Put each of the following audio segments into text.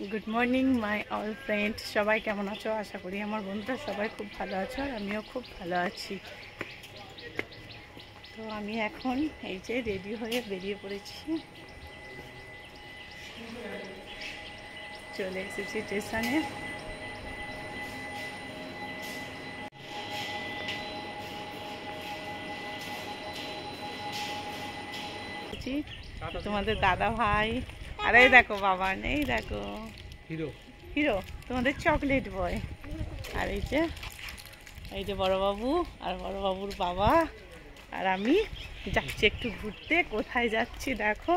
Good morning my all friend, সবাই কেমন আছো? আশা করি আমার বন্ধুরা সবাই খুব ভালো আছো আর আমিও খুব ভালো আছি। তো আমি এখন এই যে রেডি হয়ে বেরিয়ে পড়েছি, চলে এসেছি স্টেশনে। তোমাদের দাদা ভাই, আর এই দেখো বাবা, নেই দেখো হিরো হিরো তোমাদের চকলেট বয়। আর এই যে বড়বাবু আর বড়বাবুর বাবা, আর আমি যাচ্ছি একটু ঘুরতে। কোথায় যাচ্ছি দেখো।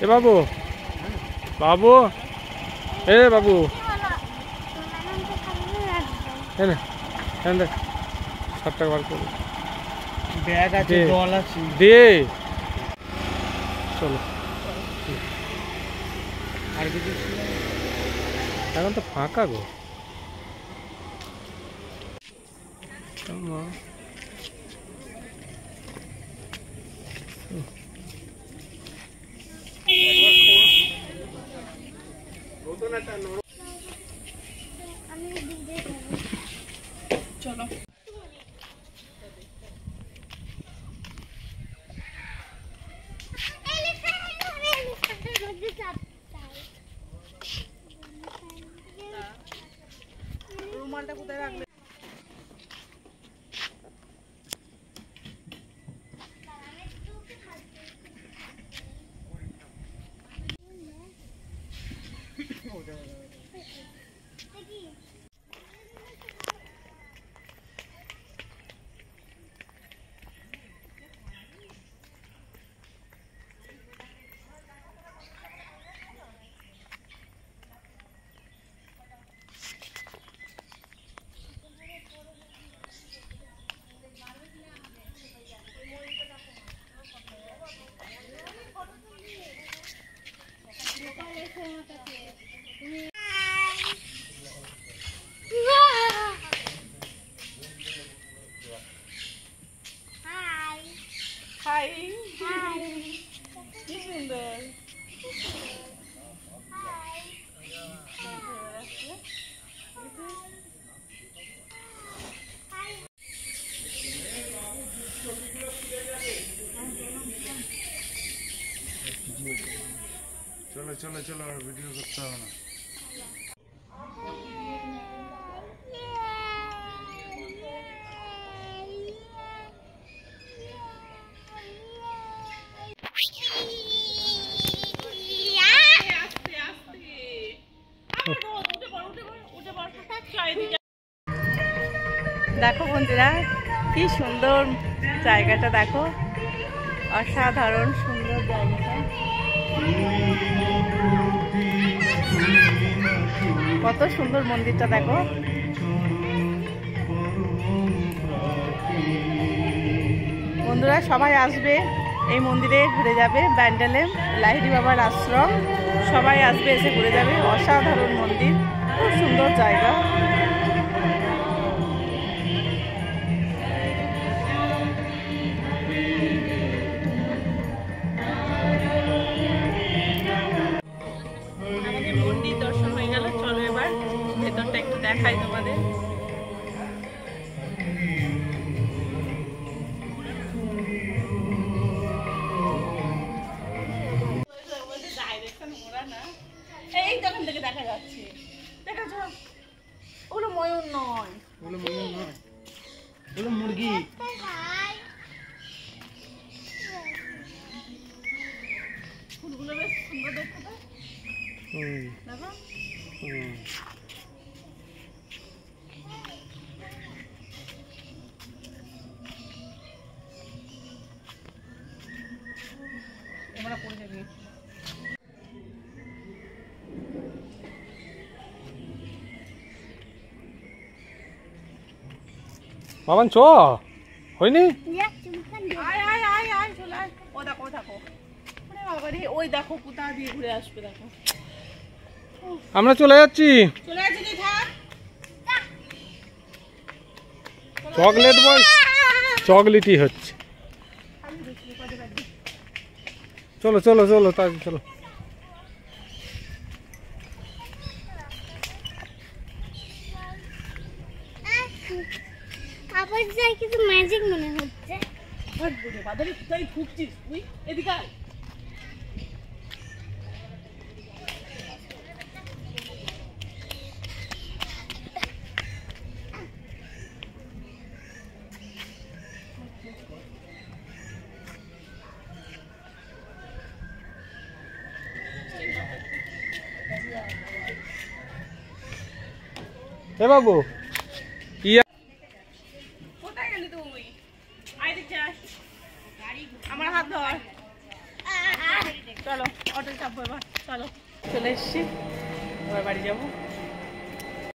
এ বাবু, বাবু, এ বাবু, ষাট টাকা বার করে ব্যাগ আছে, জল আছে, দে চলো। এখন তো ফাঁকা গো। চলো রুমালটা কোথায় রাখলে? হাই, কি সুন্দর। চলো চলো চলো, ভিডিও করতে হবে না। দেখো বন্ধুরা, কি সুন্দর জায়গাটা দেখো, অসাধারণ সুন্দর জায়গাটা। কত সুন্দর মন্দিরটা দেখো। বন্ধুরা সবাই আসবে এই মন্দিরে ঘুরে যাবে। ব্যান্ডেলেম লাহিড়ী বাবার আশ্রম, সবাই আসবে, এসে ঘুরে যাবে। অসাধারণ মন্দির, খুব সুন্দর জায়গা। আমাদের মন্দির দর্শন হয়ে গেল, চলো এবার ভেতরটা একটু দেখাই তোমাদের। এই তখন থেকে দেখা যাচ্ছে, দেখা যাও। ওগুলো ময়ূর নয়, ওগুলো ময়ূর নয়, ওগুলো মুরগি। ফুলগুলো বেশ সুন্দর দেখতে তো। দেখো আমরা পড়ে যাবি। বাবান চ হয়নি, আয় আয় আয় আয় চলে আয়। ও দেখো দেখো, ওরে বাবা রে, ওই দেখো কোথা দিয়ে ঘুরে আসবে, দেখো। আমরা চলে যাচ্ছি। চলে যাচ্ছি, তুই থাক। চকলেট বয়, চকলেটই হচ্ছে। চলো চলো চলো তাই চলো। আবার যাই কিছু ম্যাজিক মনে হচ্ছে। বাদারে কোথায় ঢুকছিস তুই? এদিকে আয়। এ বাবু কোথায় গেলি তুই? আয় দেখে আয়, আমার হাত ধর। চলো অটো চাপবো এবার, চলো। চলে এসছি, এবার বাড়ি যাবো।